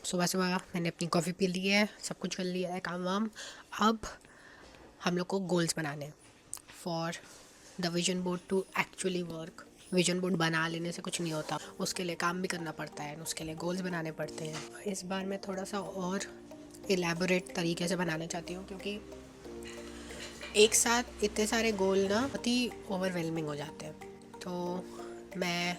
सुबह सुबह मैंने अपनी कॉफ़ी पी ली है, सब कुछ कर लिया है काम वाम। अब हम लोग को गोल्स बनाने हैं for the vision board to actually work. Vision board बना लेने से कुछ नहीं होता, उसके लिए काम भी करना पड़ता है, उसके लिए गोल्स बनाने पड़ते हैं। इस बार मैं थोड़ा सा और एलैबोरेट तरीके से बनाना चाहती हूँ, क्योंकि एक साथ इतने सारे गोल ना बहुत ही ओवरवेलमिंग हो जाते हैं। तो मैं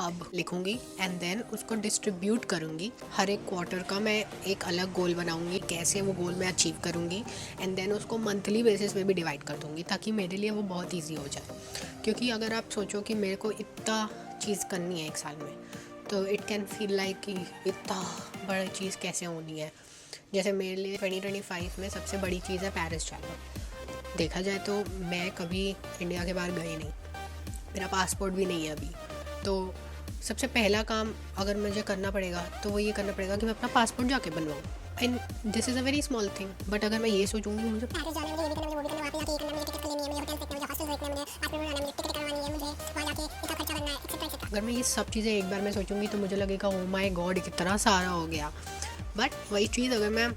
अब लिखूँगी एंड देन उसको डिस्ट्रीब्यूट करूँगी। हर एक क्वार्टर का मैं एक अलग गोल बनाऊँगी, कैसे वो गोल मैं अचीव करूँगी, एंड देन उसको मंथली बेसिस पे भी डिवाइड कर दूँगी, ताकि मेरे लिए वो बहुत ईजी हो जाए। क्योंकि अगर आप सोचो कि मेरे को इतना चीज़ करनी है एक साल में, तो इट कैन फील लाइक कि इतना बड़ी चीज़ कैसे होनी है। जैसे मेरे लिए 2025 में सबसे बड़ी चीज़ है पेरिस जाना। देखा जाए तो मैं कभी इंडिया के बाहर गई नहीं, मेरा पासपोर्ट भी नहीं है अभी। तो सबसे पहला काम अगर मुझे करना पड़ेगा तो वो ये करना पड़ेगा कि मैं अपना पासपोर्ट जाके बनवाऊँ। And this is a very small thing, but अगर मैं ये सोचूंगी मुझे पैरिस जाना है, मुझे ये भी करना है, मुझे वो भी करना है, वहाँ पे जाके ये करना है, मुझे टिकट्स लेनी है, मुझे होटल्स देखने हैं, मुझे हॉस्टल्स देखने हैं, मुझे पासपोर्ट बनाना है, मुझे टिकट करवानी है, मुझे वहाँ जाके इतना खर्चा करना है, एक्सेट्रा एक्सेट्रा। अगर मैं ये सब चीज़ें एक बार में सोचूंगी तो मुझे लगेगा ओ माय गॉड कितना सारा हो गया। बट वही चीज़ अगर मैं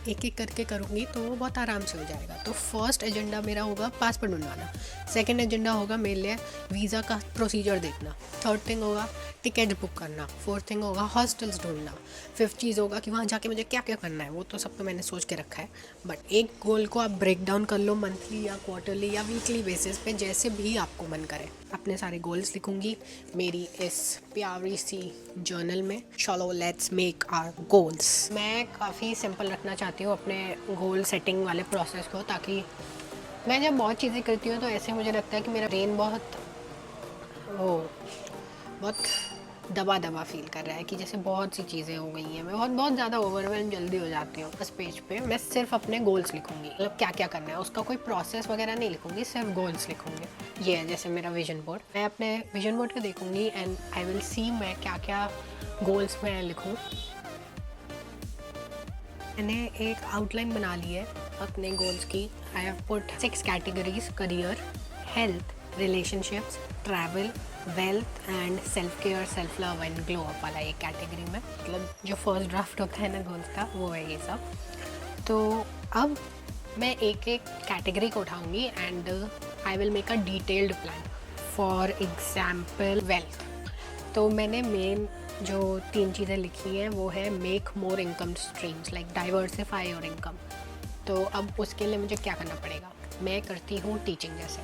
एक एक करके करूँगी तो वो बहुत आराम से हो जाएगा। तो फर्स्ट एजेंडा मेरा होगा पासपोर्ट बनवाना। सेकंड एजेंडा होगा मेरे लिए वीज़ा का प्रोसीजर देखना। थर्ड थिंग होगा टिकट बुक करना। फोर्थ थिंग होगा हॉस्टल्स ढूंढना। फिफ्थ चीज़ होगा कि वहाँ जाके मुझे क्या क्या करना है, वो तो सब तो मैंने सोच के रखा है। बट एक गोल को आप ब्रेक डाउन कर लो मंथली या क्वार्टरली या वीकली बेसिस पे, जैसे भी आपको मन करे। अपने सारे गोल्स लिखूंगी मेरी इस प्यारी सी जर्नल में। चलो लेट्स मेक आवर गोल्स। मैं काफ़ी सिंपल रखना चाहती हूँ अपने गोल सेटिंग वाले प्रोसेस को, ताकि मैं जब बहुत चीज़ें करती हूँ तो ऐसे मुझे लगता है कि मेरा ब्रेन वो बहुत दबा दबा फील कर रहा है, कि जैसे बहुत सी चीज़ें हो गई हैं। मैं बहुत ज़्यादा ओवरवेलम जल्दी हो जाती हूँ। उस पेज पे मैं सिर्फ अपने गोल्स लिखूंगी, मतलब क्या क्या करना है, उसका कोई प्रोसेस वगैरह नहीं लिखूंगी, सिर्फ गोल्स लिखूंगी। ये है जैसे मेरा विजन बोर्ड। मैं अपने विजन बोर्ड को देखूंगी एंड आई विल सी मैं क्या क्या गोल्स में लिखूँ। मैंने एक आउटलाइन बना ली है अपने गोल्स की। I have put 6 categories: career, health, relationships, travel, wealth and self care, self love and glow up वाला एक कैटेगरी में। मतलब जो फर्स्ट ड्राफ्ट होता है ना गोल्स का, वो है ये सब। तो अब मैं एक एक कैटेगरी को उठाऊंगी and I will make a detailed plan. For example wealth, तो मैंने मेन जो 3 चीज़ें लिखी हैं वो है make more income streams, like diversify your income. तो अब उसके लिए मुझे क्या करना पड़ेगा? मैं करती हूँ टीचिंग जैसे।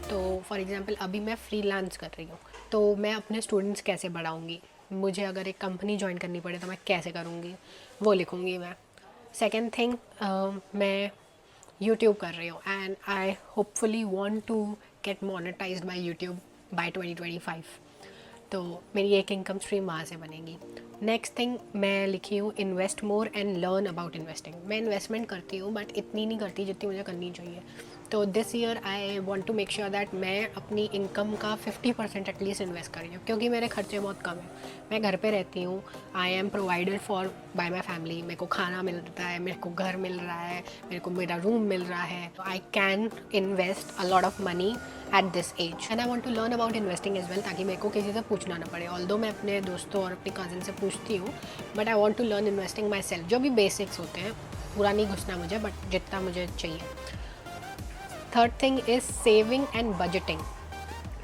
तो फॉर एग्जांपल अभी मैं फ्रीलांस कर रही हूँ, तो मैं अपने स्टूडेंट्स कैसे बढ़ाऊँगी? मुझे अगर एक कंपनी ज्वाइन करनी पड़े तो मैं कैसे करूँगी, वो लिखूँगी मैं। सेकेंड थिंग, मैं यूट्यूब कर रही हूँ and I hopefully want to get monetized by YouTube by 2025। तो मेरी एक इनकम स्ट्रीम वहाँ से बनेगी। नेक्स्ट थिंग मैं लिखी हूँ invest more and learn about investing. मैं इन्वेस्टमेंट करती हूँ बट इतनी नहीं करती जितनी मुझे करनी चाहिए। तो this year I want to make sure that मैं अपनी इनकम का 50% एटलीस्ट इन्वेस्ट कर रही हूँ, क्योंकि मेरे खर्चे बहुत कम हैं। मैं घर पे रहती हूँ, I am provided for bye my family. मेरे को खाना मिल रहा है, मेरे को घर मिल रहा है, मेरे को मेरा रूम मिल रहा है। I can invest a lot of money at this age and I want to learn about investing as well, ताकि मेरे को किसी से पूछना ना पड़े। ऑल्दो मैं अपने दोस्तों और अपनी कज़न से पूछती हूँ, but I want to learn investing myself. जो भी बेसिक्स होते हैं, पूरा नहीं घुसना मुझे, बट जितना मुझे चाहिए। Third thing is saving and budgeting.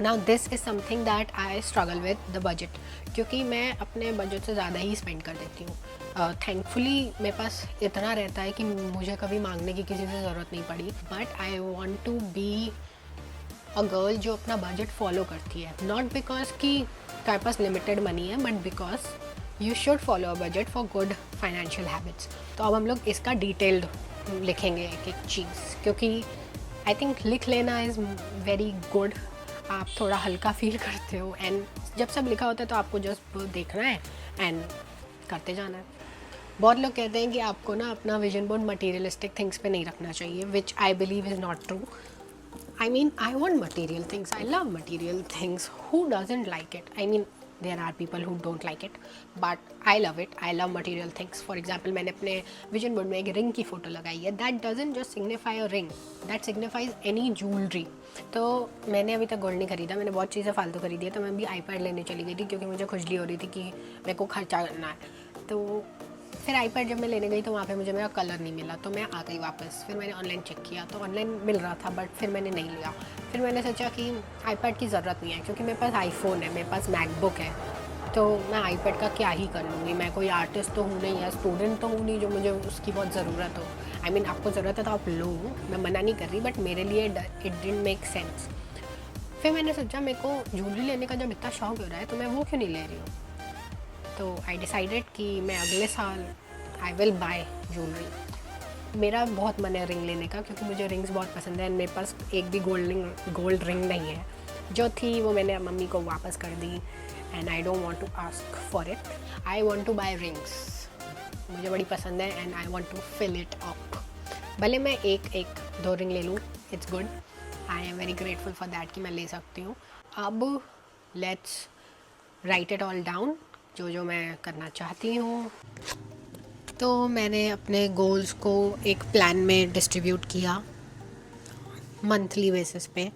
Now this is something that I struggle with the budget, क्योंकि मैं अपने बजट से ज़्यादा ही स्पेंड कर देती हूँ। थैंकफुली मेरे पास इतना रहता है कि मुझे कभी मांगने की किसी से ज़रूरत नहीं पड़ी। But I want to be a girl जो अपना बजट फॉलो करती है, नॉट बिकॉज कि तुम्हारे पास लिमिटेड मनी है, but because you should follow a budget for good financial habits. तो अब हम लोग इसका डिटेल्ड लिखेंगे एक एक चीज़, क्योंकि आई थिंक लिख लेना इज़ वेरी गुड। आप थोड़ा हल्का फील करते हो एंड जब सब लिखा होता है तो आपको जस्ट देखना है एंड करते जाना है। बहुत लोग कहते हैं कि आपको ना अपना विजन बोर्ड मटीरियलिस्टिक थिंग्स पे नहीं रखना चाहिए, which I believe is not true. I mean, I want material things. I love material things. Who doesn't like it? I mean, there are people who don't like it, but I love it. I love material things. For example, मैंने अपने vision board में एक ring की photo लगाई है. That doesn't just signify a ring. That signifies any jewelry. तो मैंने अभी तक गोल्ड नहीं खरीदा, मैंने बहुत चीज़ें फालतू खरीदी है। तो मैं अभी आईपैड लेने चली गई थी, क्योंकि मुझे खुजली हो रही थी कि मेरे को खर्चा करना है। तो फिर आईपैड जब मैं लेने गई तो वहाँ पे मुझे मेरा कलर नहीं मिला, तो मैं आ गई वापस। फिर मैंने ऑनलाइन चेक किया तो ऑनलाइन मिल रहा था, बट फिर मैंने नहीं लिया। फिर मैंने सोचा कि आईपैड की ज़रूरत नहीं है, क्योंकि मेरे पास आईफोन है, मेरे पास मैकबुक है, तो मैं आईपैड का क्या ही कर लूँगी। मैं कोई आर्टिस्ट तो हूँ नहीं या स्टूडेंट तो हूँ नहीं जो मुझे उसकी बहुत ज़रूरत हो। आई मीन आपको ज़रूरत है तो आप लो, मैं मना नहीं कर रही, बट मेरे लिए इट डिडंट मेक सेंस। फिर मैंने सोचा मेरे को ज्वेलरी लेने का जब इतना शौक हो रहा है तो मैं वो क्यों नहीं ले रही हूँ। तो आई डिसाइडेड कि मैं अगले साल आई विल बाय ज्वेलरी। मेरा बहुत मन है रिंग लेने का, क्योंकि मुझे रिंग्स बहुत पसंद है। मेरे पास एक भी गोल्ड रिंग नहीं है, जो थी वो मैंने मम्मी को वापस कर दी। And I don't want to ask for it, I want to buy rings. मुझे बड़ी पसंद है and I want to fill it up. भले मैं एक दो रिंग ले लूँ, it's good. I am very grateful for that कि मैं ले सकती हूँ। अब let's write it all down, जो जो मैं करना चाहती हूँ। तो मैंने अपने गोल्स को एक प्लान में डिस्ट्रीब्यूट किया मंथली बेसिस पे।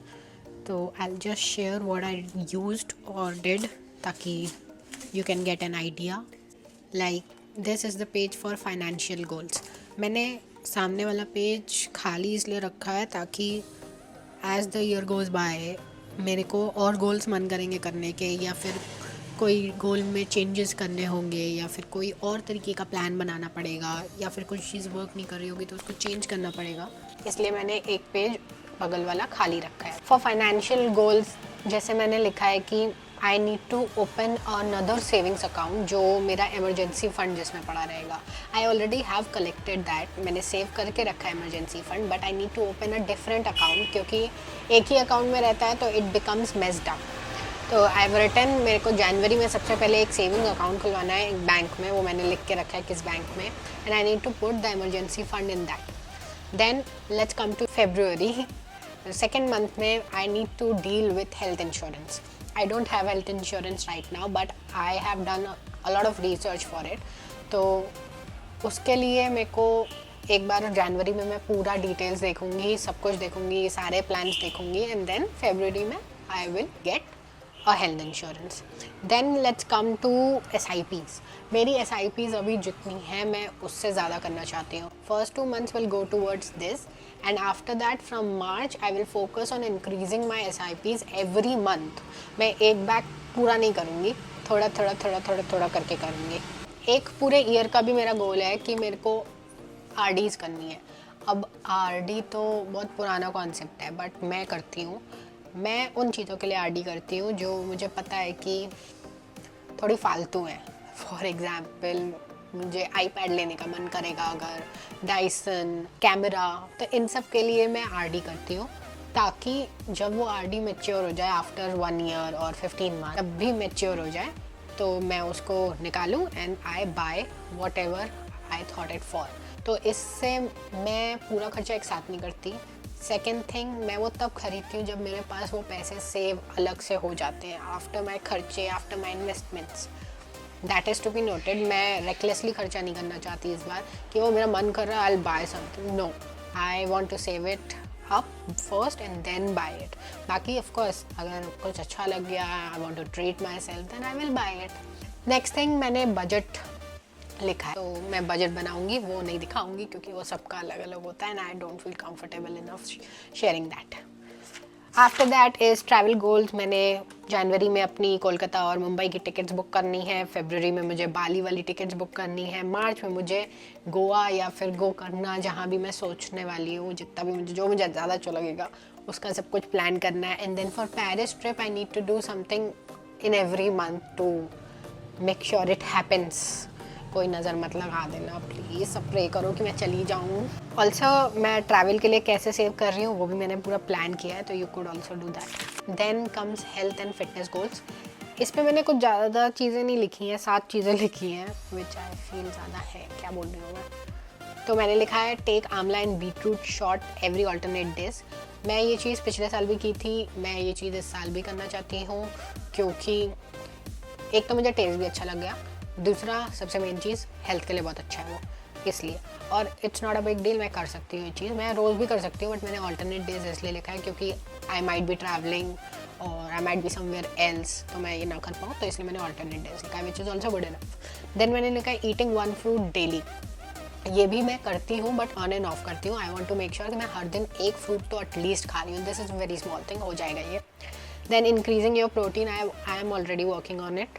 तो I just share what I used और डिड, ताकि you can get an idea. Like this is the page for financial goals. मैंने सामने वाला पेज खाली इसलिए रखा है ताकि as the year goes by मेरे को और गोल्स मन करेंगे करने के, या फिर कोई गोल में चेंजेस करने होंगे, या फिर कोई और तरीके का प्लान बनाना पड़ेगा, या फिर कुछ चीज़ वर्क नहीं कर रही होगी तो उसको चेंज करना पड़ेगा। इसलिए मैंने एक पेज बगल वाला खाली रखा है। फॉर फाइनेंशियल गोल्स जैसे मैंने लिखा है कि I need to open another savings account, जो मेरा इमरजेंसी फ़ंड जिसमें पड़ा रहेगा। I already have collected that, मैंने सेव करके रखा है emergency fund, but I need to open a different account, क्योंकि एक ही अकाउंट में रहता है तो इट बिकम्स मेस्ड अप। तो आई हैव रिटन, मेरे को जनवरी में सबसे पहले एक सेविंग अकाउंट खुलवाना है एक बैंक में, वो मैंने लिख के रखा है किस बैंक में, and I need to put the emergency fund in that. Then let's come to February. Second month में I need to deal with health insurance. I don't have health insurance right now, but I have done a lot of research for it. तो उसके लिए मेरे को एक बार जनवरी में मैं पूरा डिटेल्स देखूंगी, सब कुछ देखूंगी, सारे प्लान्स देखूंगी, एंड देन फेब्रुअरी में I will get a health insurance. Then let's come to SIPs। मेरी SIPs अभी जितनी हैं मैं उससे ज़्यादा करना चाहती हूँ। First 2 months will go towards this, and after that from March I will focus on increasing my SIPs every month. मैं एक बैग पूरा नहीं करूँगी, थोड़ा थोड़ा करके करूँगी। एक पूरे ईयर का भी मेरा गोल है कि मेरे को RDs करनी है। अब RD तो बहुत पुराना कॉन्सेप्ट है, बट मैं करती हूँ। मैं उन चीज़ों के लिए RD करती हूँ जो मुझे पता है कि थोड़ी फालतू है। फॉर एग्ज़ाम्पल मुझे iPad लेने का मन करेगा, अगर डायसन, कैमरा, तो इन सब के लिए मैं RD करती हूँ, ताकि जब वो RD मैच्योर हो जाए आफ्टर 1 year और 15 month, तब भी मैच्योर हो जाए तो मैं उसको निकालूँ and I by what ever I thought it for. तो इससे मैं पूरा खर्चा एक साथ नहीं करती। सेकेंड थिंग, मैं वो तब खरीदती हूँ जब मेरे पास वो पैसे सेव अलग से हो जाते हैं, आफ्टर माई खर्चे, after my investments. That is to be noted. मैं रेकलेसली खर्चा नहीं करना चाहती इस बार कि वो मेरा मन कर रहा है I will buy something. No, I want to save it up first and then buy it. बाकी ऑफ कोर्स अगर कुछ अच्छा लग गया, I want to treat myself, then I will buy it. Next thing, मैंने budget लिखा है, तो मैं बजट बनाऊंगी, वो नहीं दिखाऊंगी क्योंकि वो सबका अलग अलग होता है and I don't feel comfortable enough sharing that. After that is travel goals. मैंने जनवरी में अपनी कोलकाता और मुंबई की टिकट्स बुक करनी है, फरवरी में मुझे बाली वाली टिकट्स बुक करनी है, मार्च में मुझे गोवा या फिर गो करना, जहाँ भी मैं सोचने वाली हूँ, जितना भी मुझे ज़्यादा अच्छा लगेगा उसका सब कुछ प्लान करना है। And then for Paris trip I need to do something in every month to make sure it happens. कोई नज़र मत लगा देना प्लीज़, सब प्रे करो कि मैं चली जाऊँ। ऑल्सो मैं ट्रैवल के लिए कैसे सेव कर रही हूँ वो भी मैंने पूरा प्लान किया है, तो you could also do that. Then comes health and fitness goals. इस पर मैंने कुछ ज़्यादा चीज़ें नहीं लिखी हैं, 7 चीज़ें लिखी हैं, विच आई फील ज़्यादा है, क्या बोल रही हूँ मैं। तो मैंने लिखा है take amla and beetroot shot every alternate days. मैं ये चीज़ पिछले साल भी की थी, मैं ये चीज़ इस साल भी करना चाहती हूँ, क्योंकि एक तो मुझे टेस्ट भी अच्छा लग गया, दूसरा सबसे मेन चीज़ हेल्थ के लिए बहुत अच्छा है वो, इसलिए। और it's not a big deal, मैं कर सकती हूँ ये चीज़, मैं रोज़ भी कर सकती हूँ, बट मैंने ऑल्टरनेट डेज इसलिए लिखा है क्योंकि आई माइट बी ट्रैवलिंग और I might be somewhere else, तो मैं ये ना कर पाऊँ, तो इसलिए मैंने ऑल्टरनेट डेज लिखा है, which is also good enough. Then मैंने लिखा है ईटिंग 1 फ्रूट डेली। ये भी मैं करती हूँ बट ऑन एंड ऑफ करती हूँ। I want to make sure कि मैं हर दिन एक फ्रूट तो एटलीस्ट खा रही हूँ। This is very small thing, हो जाएगा ये। Then increasing your protein, I am already working on it.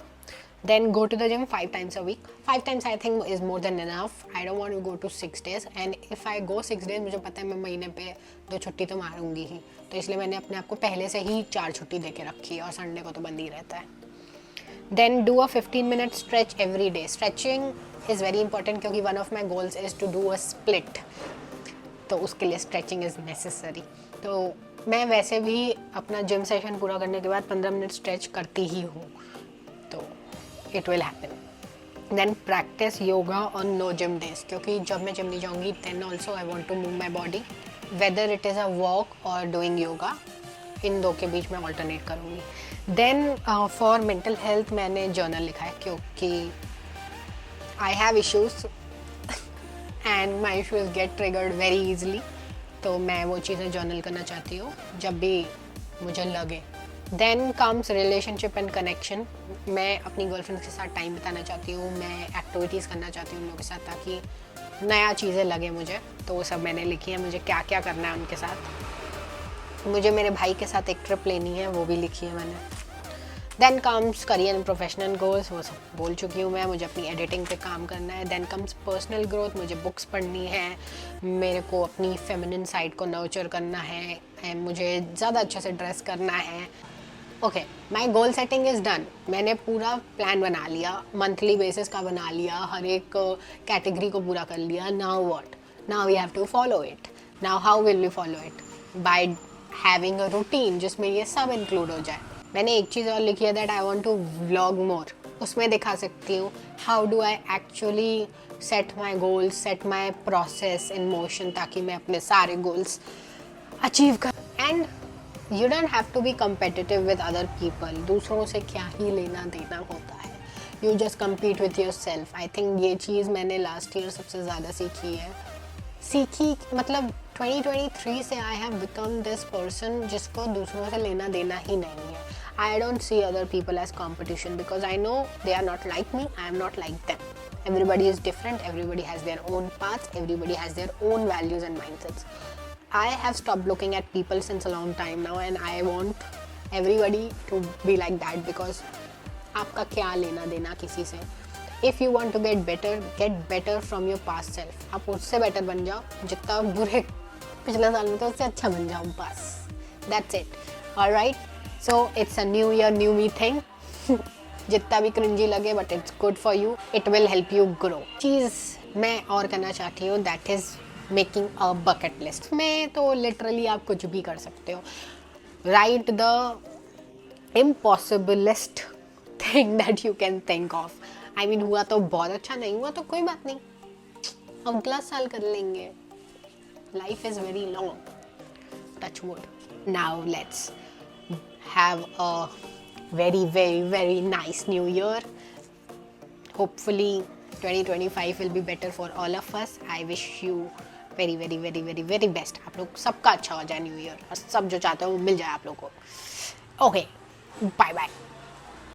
Then go to the gym 5 times a week. 5 times I think is more than enough. I don't want to go to 6 days. And if I go 6 days, मुझे पता है मैं महीने पे 2 छुट्टी तो मारूंगी ही, तो इसलिए मैंने अपने आप को पहले से ही 4 छुट्टी दे के रखी है, और संडे को तो बंद ही रहता है। Then do a 15-minute stretch every day. Stretching is very important क्योंकि one of my goals is to do a split. तो उसके लिए स्ट्रेचिंग इज़ नेसेसरी। तो मैं वैसे भी अपना जिम सेशन पूरा करने के बाद 15 मिनट स्ट्रेच करती ही हूँ, तो it will happen. Then practice yoga on no gym days, क्योंकि जब मैं जिम नहीं जाऊँगी then also I want to move my body, whether it is a walk और डूइंग योगा, इन दो के बीच में ऑल्टरनेट करूँगी। देन फॉर मेंटल हेल्थ मैंने जर्नल लिखा है, क्योंकि I have issues and my issues get triggered very easily, तो मैं वो चीज़ें जर्नल करना चाहती हूँ जब भी मुझे लगे। Then comes relationship and connection. मैं अपनी गर्लफ्रेंड के साथ टाइम बिताना चाहती हूँ, मैं एक्टिविटीज़ करना चाहती हूँ उन लोगों के साथ, ताकि नया चीज़ें लगे मुझे, तो वो सब मैंने लिखी है, मुझे क्या क्या करना है उनके साथ। मुझे मेरे भाई के साथ एक ट्रिप लेनी है, वो भी लिखी है मैंने। Then comes career and professional goals, वो सब बोल चुकी हूँ मैं, मुझे अपनी एडिटिंग पे काम करना है। देन कम्स पर्सनल ग्रोथ, मुझे बुक्स पढ़नी है, मेरे को अपनी फेमिनिन साइड को नर्चर करना है, एंड मुझे ज़्यादा अच्छे से ड्रेस करना है। Okay, my goal setting is done. मैंने पूरा प्लान बना लिया, मंथली बेसिस का बना लिया, हर एक कैटेगरी को पूरा कर लिया। Now what? Now we have to follow it. Now how will we follow it? By having a routine जिसमें ये सब इंक्लूड हो जाए। मैंने एक चीज़ और लिखी है, that I want to vlog more. उसमें दिखा सकती हूँ how do I actually set my goals, set my process in motion, ताकि मैं अपने सारे गोल्स अचीव कर। And you don't have to be competitive with other people. दूसरों से क्या ही लेना देना होता है, you just compete with yourself. I think ये चीज़ मैंने लास्ट ईयर सबसे ज़्यादा सीखी मतलब 2023 से I have become this person जिसको दूसरों से लेना देना ही नहीं है। I don't see other people as competition, because I know they are not like me, I am not like them. Everybody is different, everybody has their own paths, everybody has their own values and mindsets. I have stopped looking at people since a long time now, and I want everybody to be like that, because आपका क्या लेना देना किसी से। If you want to get better from your past self. आप उससे better बन जाओ, जितना बुरे पिछले साल में तो उससे अच्छा बन जाओ बस। That's it. Alright? So it's a new year, new me thing. जितना भी क्रिंजी लगे, but it's good for you, it will help you grow. चीज़ मैं और करना चाहती हूँ, that is making a bucket list. में तो लिटरली आप कुछ भी कर सकते हो। Write the impossiblest thing that you can think of. I mean, हुआ तो बहुत अच्छा, नहीं हुआ तो कोई बात नहीं, अगला साल कर लेंगे। Life is very long, touch wood. Now let's have a very, very, very nice new year. Hopefully 2025 will be better for all of us. I wish you very, very, very, very, very best. आप लोग सबका अच्छा हो जाए new year, और सब जो चाहते हो वो मिल जाए आप लोग को। Okay, bye bye.